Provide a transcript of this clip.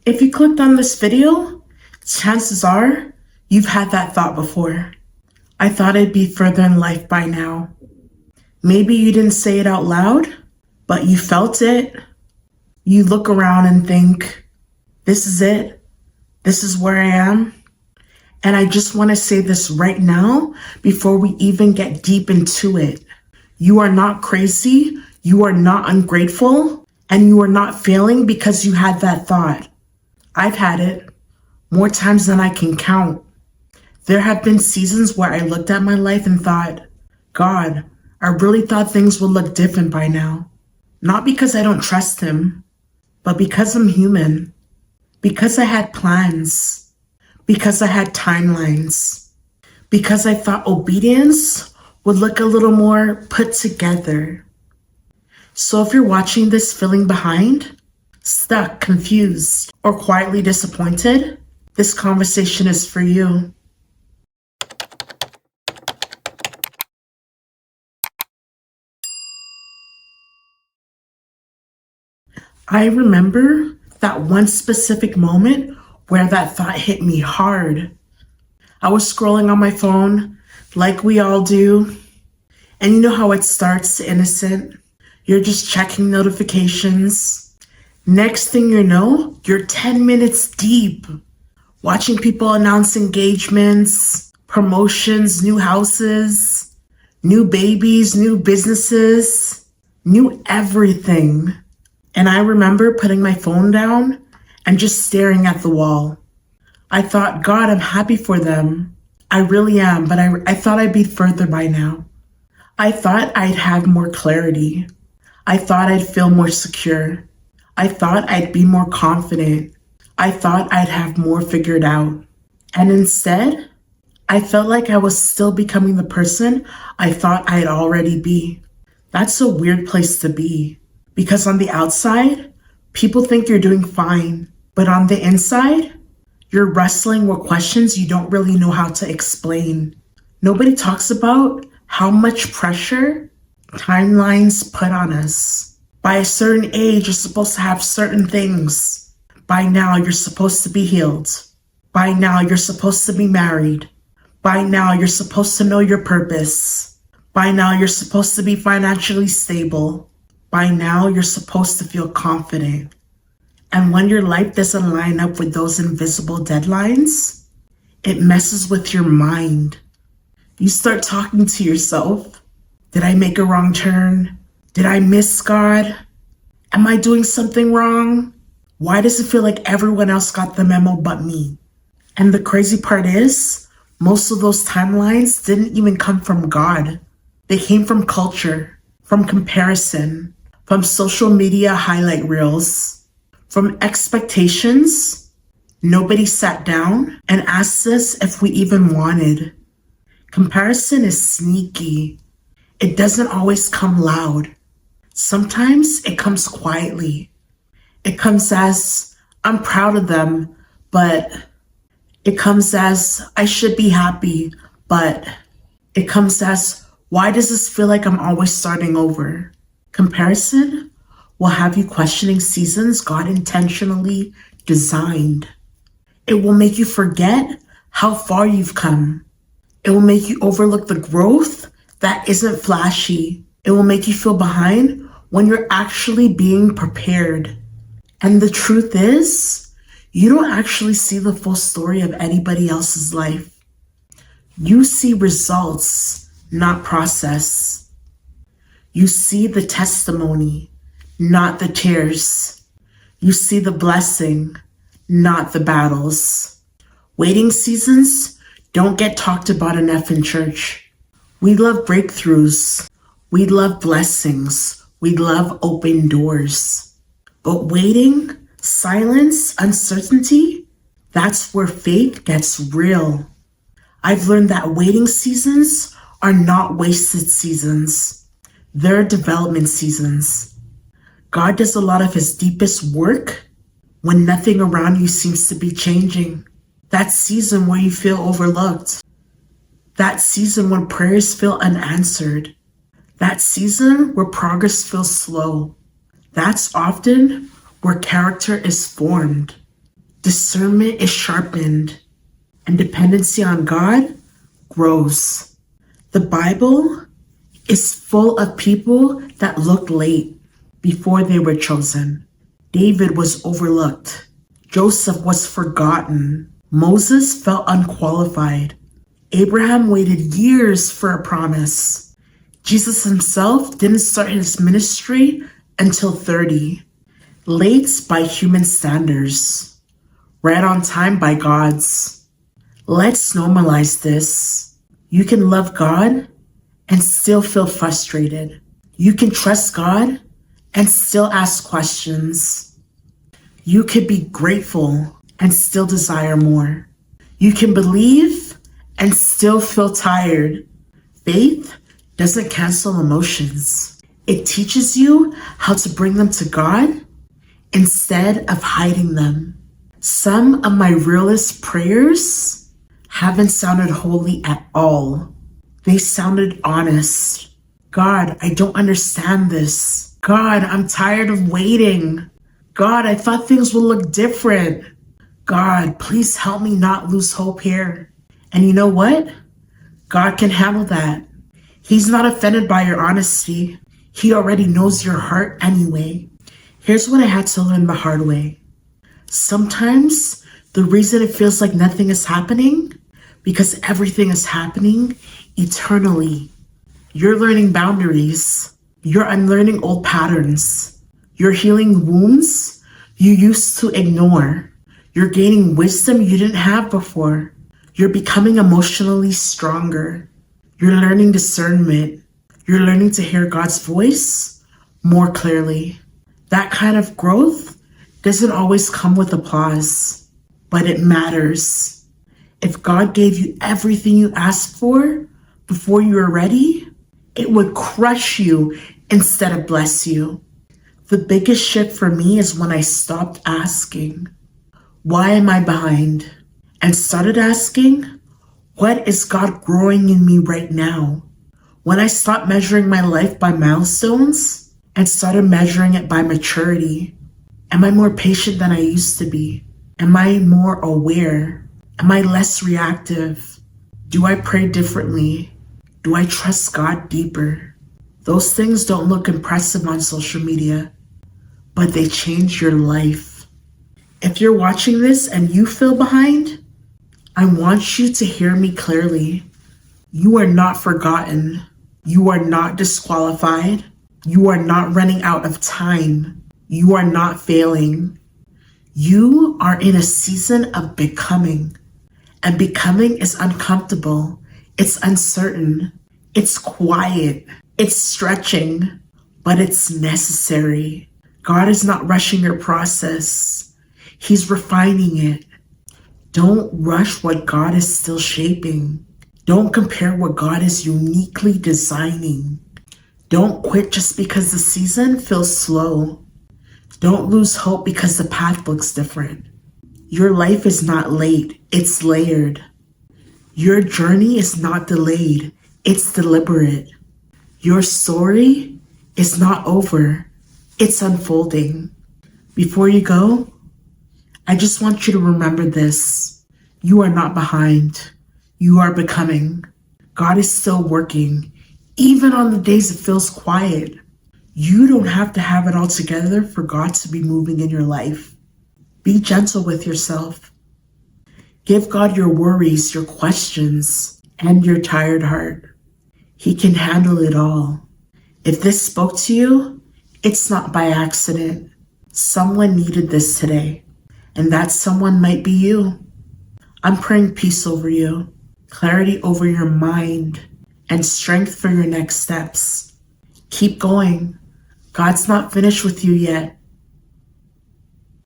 If you clicked on this video, chances are you've had that thought before. I thought I'd be further in life by now. Maybe you didn't say it out loud, but you felt it. You look around and think, this is it. This is where I am. And I just want to say this right now before we even get deep into it. You are not crazy. You are not ungrateful. And you are not failing because you had that thought. I've had it more times than I can count. There have been seasons where I looked at my life and thought, God, I really thought things would look different by now. Not because I don't trust him, but because I'm human. Because I had plans. Because I had timelines. Because I thought obedience would look a little more put together. So if you're watching this feeling behind, stuck, confused, or quietly disappointed, this conversation is for you. I remember that one specific moment where that thought hit me hard. I was scrolling on my phone, like we all do, and you know how it starts innocent? You're just checking notifications. Next thing you know, you're 10 minutes deep, watching people announce engagements, promotions, new houses, new babies, new businesses, new everything. And I remember putting my phone down and just staring at the wall. I thought, God, I'm happy for them. I really am, but I thought I'd be further by now. I thought I'd have more clarity. I thought I'd feel more secure. I thought I'd be more confident. I thought I'd have more figured out. And instead, I felt like I was still becoming the person I thought I'd already be. That's a weird place to be. Because on the outside, people think you're doing fine. But on the inside, you're wrestling with questions you don't really know how to explain. Nobody talks about how much pressure timelines put on us. By a certain age, you're supposed to have certain things. By now, you're supposed to be healed. By now, you're supposed to be married. By now, you're supposed to know your purpose. By now, you're supposed to be financially stable. By now, you're supposed to feel confident. And when your life doesn't line up with those invisible deadlines, it messes with your mind. You start talking to yourself. Did I make a wrong turn? Did I miss God? Am I doing something wrong? Why does it feel like everyone else got the memo but me? And the crazy part is, most of those timelines didn't even come from God. They came from culture, from comparison, from social media highlight reels, from expectations. Nobody sat down and asked us if we even wanted. Comparison is sneaky. It doesn't always come loud. Sometimes it comes quietly. It comes as, I'm proud of them, but it comes as, I should be happy, but it comes as, why does this feel like I'm always starting over? Comparison will have you questioning seasons God intentionally designed. It will make you forget how far you've come. It will make you overlook the growth that isn't flashy. It will make you feel behind when you're actually being prepared. And the truth is, you don't actually see the full story of anybody else's life. You see results, not process. You see the testimony, not the tears. You see the blessing, not the battles. Waiting seasons don't get talked about enough in church. We love breakthroughs. We love blessings. We love open doors. But waiting, silence, uncertainty, that's where faith gets real. I've learned that waiting seasons are not wasted seasons. They're development seasons. God does a lot of his deepest work when nothing around you seems to be changing. That season where you feel overlooked. That season when prayers feel unanswered. That season where progress feels slow. That's often where character is formed. discernment is sharpened, and dependency on God grows. The Bible is full of people that looked late before they were chosen. David was overlooked. Joseph was forgotten. Moses felt unqualified. Abraham waited years for a promise. Jesus himself didn't start his ministry until 30. Late by human standards, right on time by God's. Let's normalize this. You can love God and still feel frustrated. You can trust God and still ask questions. You could be grateful and still desire more. You can believe and still feel tired. Faith doesn't cancel emotions. It teaches you how to bring them to God instead of hiding them. Some of my realest prayers haven't sounded holy at all. They sounded honest. God, I don't understand this. God, I'm tired of waiting. God, I thought things would look different. God, please help me not lose hope here. And you know what? God can handle that. He's not offended by your honesty. He already knows your heart anyway. Here's what I had to learn the hard way. Sometimes the reason it feels like nothing is happening because everything is happening eternally. You're learning boundaries. You're unlearning old patterns. You're healing wounds you used to ignore. You're gaining wisdom you didn't have before. You're becoming emotionally stronger. You're learning discernment. You're learning to hear God's voice more clearly. That kind of growth doesn't always come with applause, but it matters. If God gave you everything you asked for before you were ready, it would crush you instead of bless you. The biggest shift for me is when I stopped asking, why am I behind? And started asking, what is God growing in me right now? When I stopped measuring my life by milestones and started measuring it by maturity, am I more patient than I used to be? Am I more aware? Am I less reactive? Do I pray differently? Do I trust God deeper? Those things don't look impressive on social media, but they change your life. If you're watching this and you feel behind, I want you to hear me clearly. You are not forgotten. You are not disqualified. You are not running out of time. You are not failing. You are in a season of becoming. And becoming is uncomfortable. It's uncertain. It's quiet. It's stretching. But it's necessary. God is not rushing your process. He's refining it. Don't rush what God is still shaping. Don't compare what God is uniquely designing. Don't quit just because the season feels slow. Don't lose hope because the path looks different. Your life is not late, it's layered. Your journey is not delayed, it's deliberate. Your story is not over, it's unfolding. Before you go, I just want you to remember this. You are not behind. You are becoming. God is still working, even on the days it feels quiet. You don't have to have it all together for God to be moving in your life. Be gentle with yourself. Give God your worries, your questions, and your tired heart. He can handle it all. If this spoke to you, it's not by accident. Someone needed this today, and that someone might be you. I'm praying peace over you, clarity over your mind, and strength for your next steps. Keep going. God's not finished with you yet.